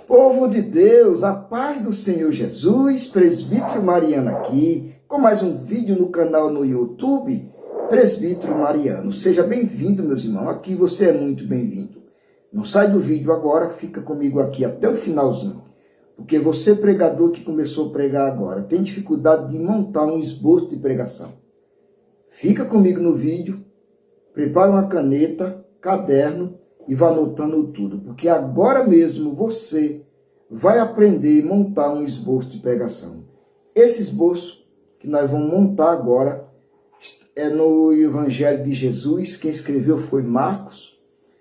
Povo de Deus, a paz do Senhor Jesus, Presbítero Mariano aqui, com mais um vídeo no canal no YouTube, Presbítero Mariano. Seja bem-vindo, meus irmãos, aqui você é muito bem-vindo. Não sai do vídeo agora, fica comigo aqui até o finalzinho, porque você, pregador que começou a pregar agora, tem dificuldade de montar um esboço de pregação. Fica comigo no vídeo, prepara uma caneta, caderno, e vá anotando tudo, porque agora mesmo você vai aprender a montar um esboço de pregação. Esse esboço que nós vamos montar agora é no Evangelho de Jesus. Quem escreveu foi Marcos,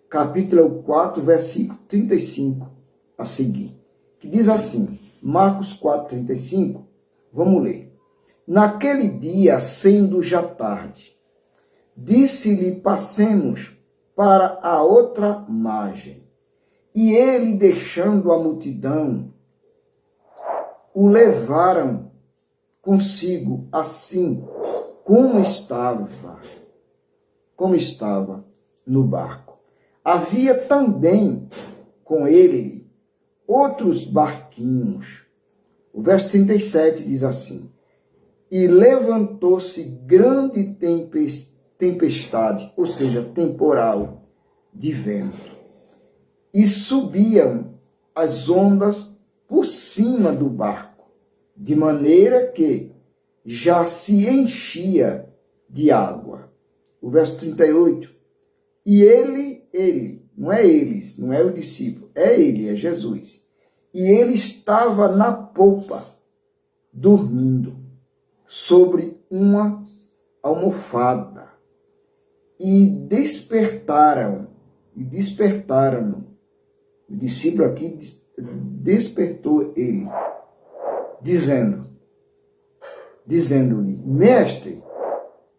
capítulo 4, versículo 35 a seguir, que diz assim, Marcos 4, 35, vamos ler. Naquele dia, sendo já tarde, disse-lhe, passemos para a outra margem. E ele, deixando a multidão, o levaram consigo, assim como estava no barco. Havia também com ele outros barquinhos. O verso 37 diz assim, e levantou-se grande tempestade, ou seja, temporal de vento, e subiam as ondas por cima do barco, de maneira que já se enchia de água. O verso 38, e ele, não é eles, não é o discípulo, é ele, é Jesus, e ele estava na polpa, dormindo, sobre uma almofada. E despertaram, o discípulo aqui despertou ele, dizendo-lhe, mestre,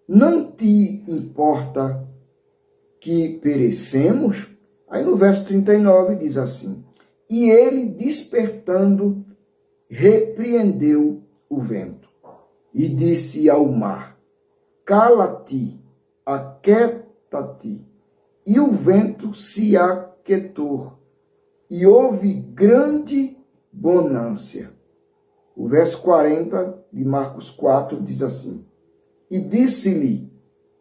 não te importa que perecemos? Aí no verso 39 diz assim, e ele despertando, repreendeu o vento e disse ao mar, cala-te, aquieta-te, e o vento se aquietou, e houve grande bonança. O verso 40 de Marcos 4 diz assim, e disse-lhe,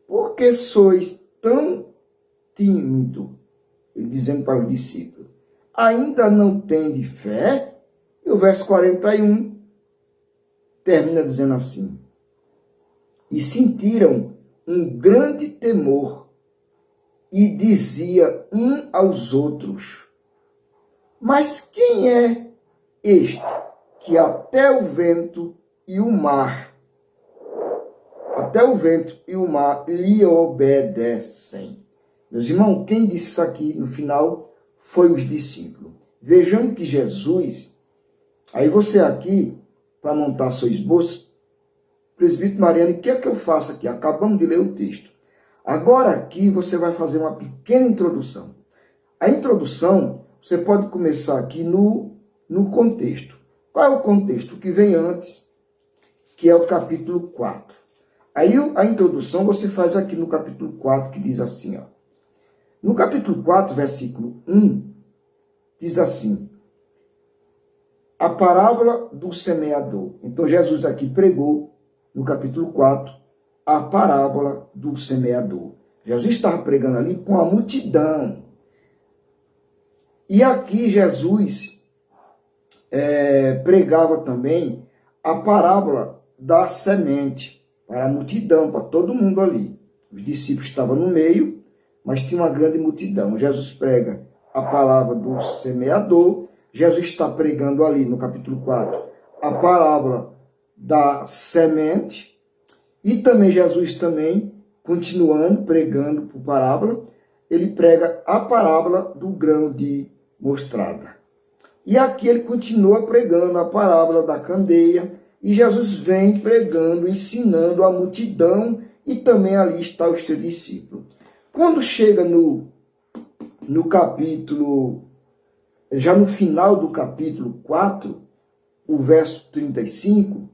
por que sois tão tímido? Ele dizendo para os discípulos, ainda não tende fé? E o verso 41 termina dizendo assim, e sentiram um grande temor, e dizia um aos outros, mas quem é este que até o vento e o mar lhe obedecem? Meus irmãos, quem disse isso aqui no final foi os discípulos. Vejam que Jesus, aí você aqui, para montar seu esboço, Presbítero Mariano, o que é que eu faço aqui? Acabamos de ler o texto. Agora aqui você vai fazer uma pequena introdução. A introdução, você pode começar aqui no contexto. Qual é o contexto? O que vem antes, que é o capítulo 4. Aí a introdução você faz aqui no capítulo 4, que diz assim, ó. No capítulo 4, versículo 1, diz assim, a parábola do semeador. Então Jesus aqui pregou, no capítulo 4, a parábola do semeador. Jesus estava pregando ali com a multidão. E aqui Jesus pregava também a parábola da semente para a multidão, para todo mundo ali. Os discípulos estavam no meio, mas tinha uma grande multidão. Jesus prega a palavra do semeador. Jesus está pregando ali no capítulo 4 a parábola da semente, e também Jesus também, continuando, pregando por parábola, ele prega a parábola do grão de mostarda. E aqui ele continua pregando a parábola da candeia, e Jesus vem pregando, ensinando a multidão, e também ali está os seus discípulos. Quando chega no capítulo, já no final do capítulo 4, o verso 35,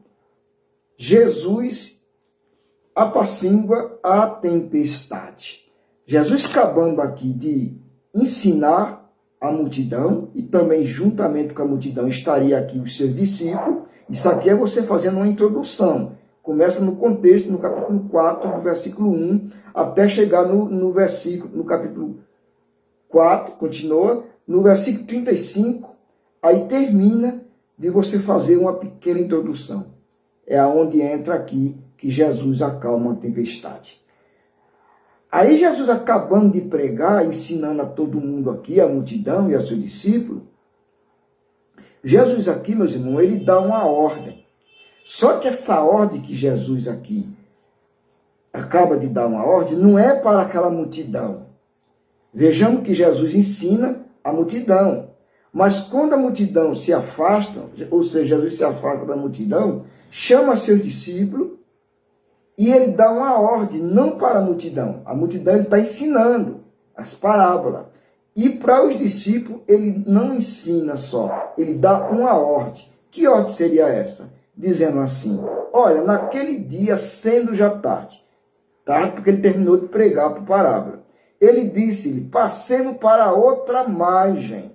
Jesus apacigua a tempestade. Jesus acabando aqui de ensinar a multidão, e também juntamente com a multidão estaria aqui os seus discípulos. Isso aqui é você fazendo uma introdução. Começa no contexto, no capítulo 4, do versículo 1, até chegar no capítulo 4, continua, no versículo 35, aí termina de você fazer uma pequena introdução. É aonde entra aqui que Jesus acalma a tempestade. Aí Jesus, acabando de pregar, ensinando a todo mundo aqui, a multidão e a seus discípulos, Jesus aqui, meus irmãos, ele dá uma ordem. Só que essa ordem que Jesus aqui acaba de dar uma ordem, não é para aquela multidão. Vejamos que Jesus ensina a multidão. Mas quando a multidão se afasta, ou seja, Jesus se afasta da multidão, chama seus discípulos e ele dá uma ordem, não para a multidão. A multidão ele está ensinando as parábolas. E para os discípulos ele não ensina só, ele dá uma ordem. Que ordem seria essa? Dizendo assim, olha, naquele dia, sendo já tarde, porque ele terminou de pregar por parábola, ele disse-lhe, passemos para outra margem.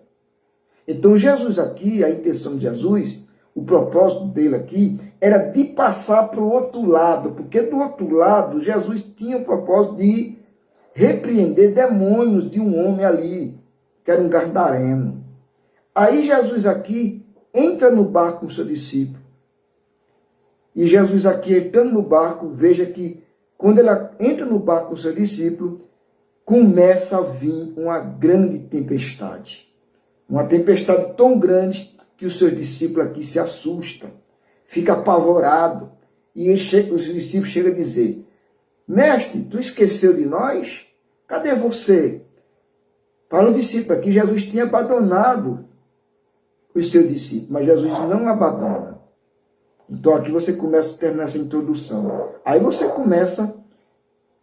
Então Jesus aqui, a intenção de Jesus, o propósito dele aqui, era de passar para o outro lado, porque do outro lado Jesus tinha o propósito de repreender demônios de um homem ali, que era um gadareno. Aí Jesus aqui entra no barco com seu discípulo. E Jesus aqui entrando no barco, veja que quando ele entra no barco com seu discípulo, começa a vir uma grande tempestade. Uma tempestade tão grande que os seus discípulos aqui se assustam, fica apavorado. E os discípulos chegam a dizer, mestre, tu esqueceu de nós? Cadê você? Para os discípulos aqui, Jesus tinha abandonado os seus discípulos, mas Jesus não abandona. Então aqui você começa a terminar essa introdução. Aí você começa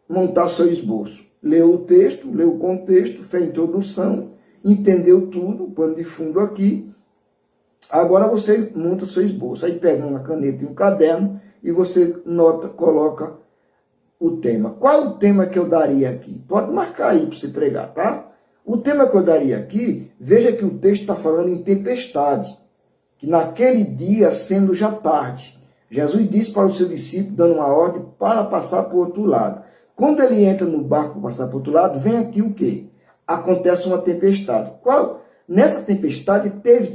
a montar seu esboço. Leu o texto, leu o contexto, fez a introdução, entendeu tudo, o pano de fundo aqui. Agora você monta seu esboço. Aí pega uma caneta e um caderno e você nota, coloca o tema. Qual é o tema que eu daria aqui? Pode marcar aí para você pregar, tá? O tema que eu daria aqui, veja que o texto está falando em tempestade. Que naquele dia, sendo já tarde, Jesus disse para o seu discípulo, dando uma ordem para passar para o outro lado. Quando ele entra no barco para passar para o outro lado, vem aqui o quê? Acontece uma tempestade. Nessa tempestade, teve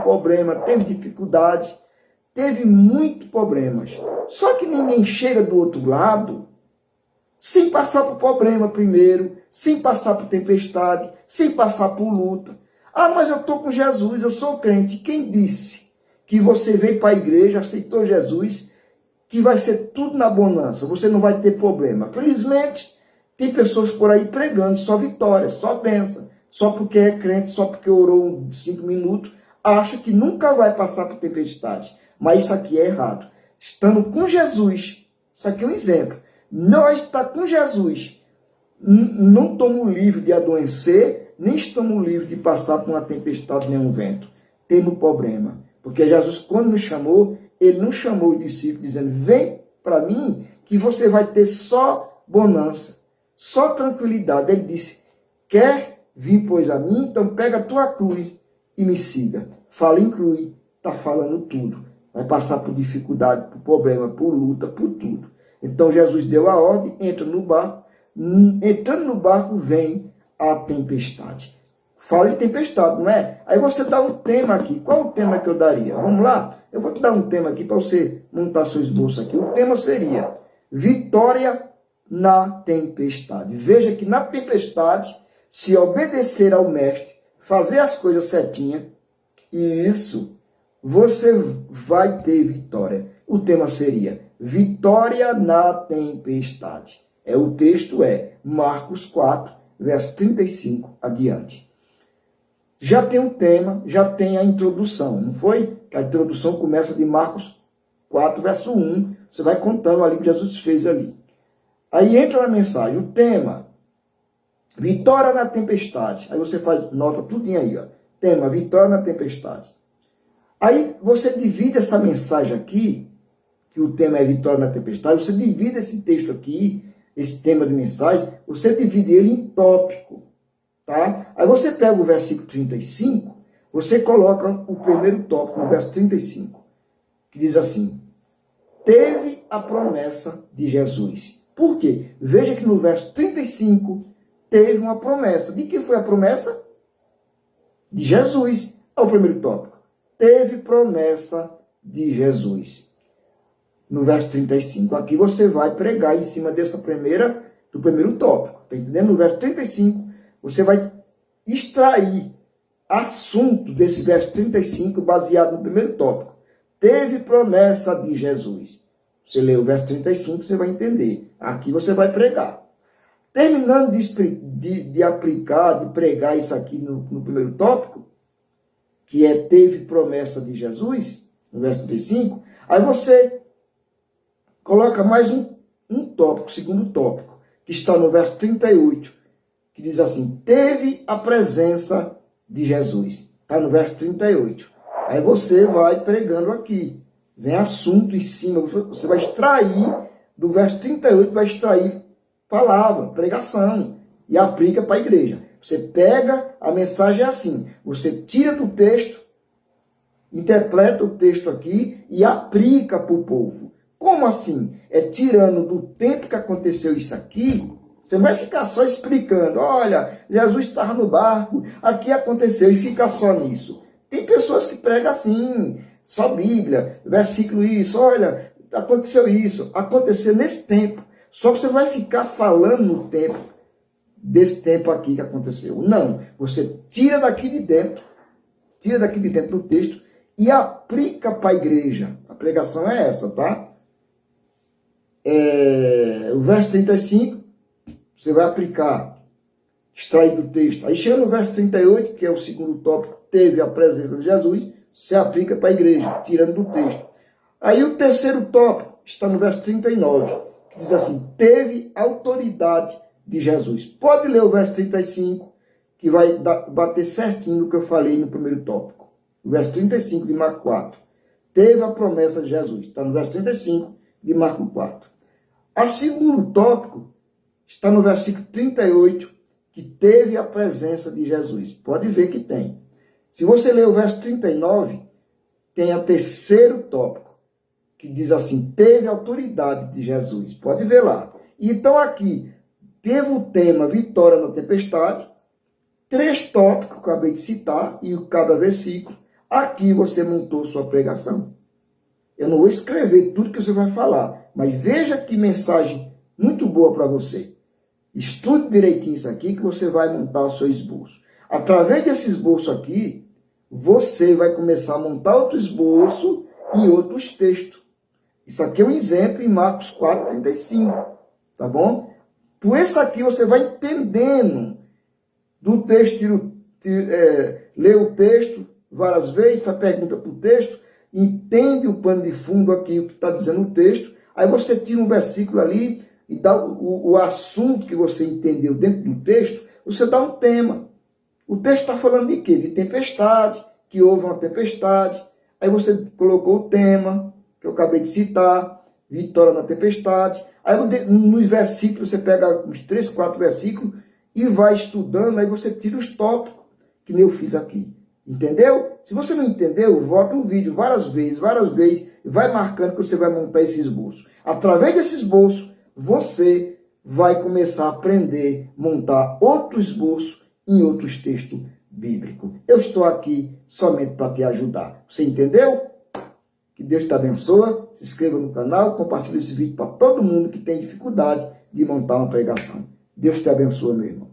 problema, teve dificuldade, teve muitos problemas. Só que ninguém chega do outro lado sem passar por problema primeiro, sem passar por tempestade, sem passar por luta. Ah, mas eu estou com Jesus, eu sou crente. Quem disse que você veio para a igreja, aceitou Jesus, que vai ser tudo na bonança, você não vai ter problema? Felizmente, tem pessoas por aí pregando só vitória, só bênção, só porque é crente, só porque orou 5 minutos, acha que nunca vai passar por tempestade. Mas isso aqui é errado. Estando com Jesus, isso aqui é um exemplo. Nós estamos com Jesus, não estamos livres de adoecer, nem estamos livres de passar por uma tempestade, nem um vento. Temos problema. Porque Jesus, quando nos chamou, ele não chamou os discípulos dizendo, vem para mim que você vai ter só bonança, só tranquilidade. Ele disse, quer vir, pois, a mim? Então pega a tua cruz e me siga. Fala em cruz, está falando tudo. Vai passar por dificuldade, por problema, por luta, por tudo. Então Jesus deu a ordem, entra no barco. Entrando no barco, vem a tempestade. Fala em tempestade, não é? Aí você dá um tema aqui. Qual o tema que eu daria? Vamos lá? Eu vou te dar um tema aqui para você montar seu esboço aqui. O tema seria vitória na tempestade. Veja que na tempestade, se obedecer ao mestre, fazer as coisas certinhas, isso, você vai ter vitória. O tema seria vitória na tempestade. O texto é Marcos 4, verso 35 adiante. Já tem um tema, já tem a introdução, não foi? A introdução começa de Marcos 4, verso 1. Você vai contando ali o que Jesus fez ali. Aí entra na mensagem, o tema, vitória na tempestade. Aí você nota tudinho aí, ó. Tema, vitória na tempestade. Aí você divide essa mensagem aqui, que o tema é vitória na tempestade, você divide esse texto aqui, esse tema de mensagem, você divide ele em tópico. tá? Aí você pega o versículo 35, você coloca o primeiro tópico no verso 35, que diz assim: teve a promessa de Jesus. Por quê? Veja que no verso 35 teve uma promessa. De que foi a promessa? De Jesus. É o primeiro tópico. Teve promessa de Jesus. No verso 35. Aqui você vai pregar em cima do primeiro tópico. Está entendendo? No verso 35, você vai extrair assunto desse verso 35 baseado no primeiro tópico. Teve promessa de Jesus. Você lê o verso 35, você vai entender. Aqui você vai pregar. Terminando de aplicar, de pregar isso aqui no primeiro tópico, que é teve promessa de Jesus, no verso 35, aí você coloca mais um tópico, segundo tópico, que está no verso 38, que diz assim: teve a presença de Jesus. Está no verso 38. Aí você vai pregando aqui. Vem assunto em cima. Você vai extrair, do verso 38, vai extrair palavra, pregação. E aplica para a igreja. Você pega, a mensagem é assim. Você tira do texto, interpreta o texto aqui e aplica para o povo. Como assim? É tirando do tempo que aconteceu isso aqui. Você não vai ficar só explicando. Olha, Jesus estava no barco, aqui aconteceu, e fica só nisso. Tem pessoas que pregam assim, só Bíblia, versículo isso, olha, aconteceu isso, aconteceu nesse tempo. Só que você vai ficar falando no tempo, desse tempo aqui que aconteceu. Não, você tira daqui de dentro do texto e aplica para a igreja. A pregação é essa, tá? O verso 35, você vai aplicar, extrair do texto. Aí chega no verso 38, que é o segundo tópico, teve a presença de Jesus, você aplica para a igreja, tirando do texto. Aí o terceiro tópico está no verso 39, que diz assim: teve autoridade de Jesus. Pode ler o verso 35, que vai bater certinho no que eu falei no primeiro tópico. O verso 35 de Marcos 4. Teve a promessa de Jesus. Está no verso 35 de Marcos 4. O segundo tópico está no versículo 38, que teve a presença de Jesus. Pode ver que tem. Se você ler o verso 39, tem o terceiro tópico, que diz assim: teve autoridade de Jesus. Pode ver lá. Então aqui, teve o tema vitória na tempestade, 3 tópicos que eu acabei de citar, e cada versículo. Aqui você montou sua pregação. Eu não vou escrever tudo que você vai falar, mas veja que mensagem muito boa para você. Estude direitinho isso aqui que você vai montar o seu esboço. Através desse esboço aqui, você vai começar a montar outro esboço em outros textos. Isso aqui é um exemplo em Marcos 4:35, tá bom? Por isso aqui você vai entendendo do texto, lê o texto várias vezes, faz pergunta para o texto, entende o pano de fundo aqui, o que está dizendo o texto, aí você tira um versículo ali e dá o assunto que você entendeu dentro do texto, você dá um tema. O texto está falando de quê? De tempestade, que houve uma tempestade. Aí você colocou o tema, que eu acabei de citar, vitória na tempestade. Aí nos versículos, você pega uns 3, 4 versículos e vai estudando, aí você tira os tópicos, que nem eu fiz aqui. Entendeu? Se você não entendeu, volta o vídeo várias vezes, e vai marcando que você vai montar esse esboço. Através desse esboço, você vai começar a aprender a montar outro esboço em outros textos bíblicos. Eu estou aqui somente para te ajudar. Você entendeu? Que Deus te abençoe. Se inscreva no canal, compartilhe esse vídeo para todo mundo que tem dificuldade de montar uma pregação. Deus te abençoe, meu irmão.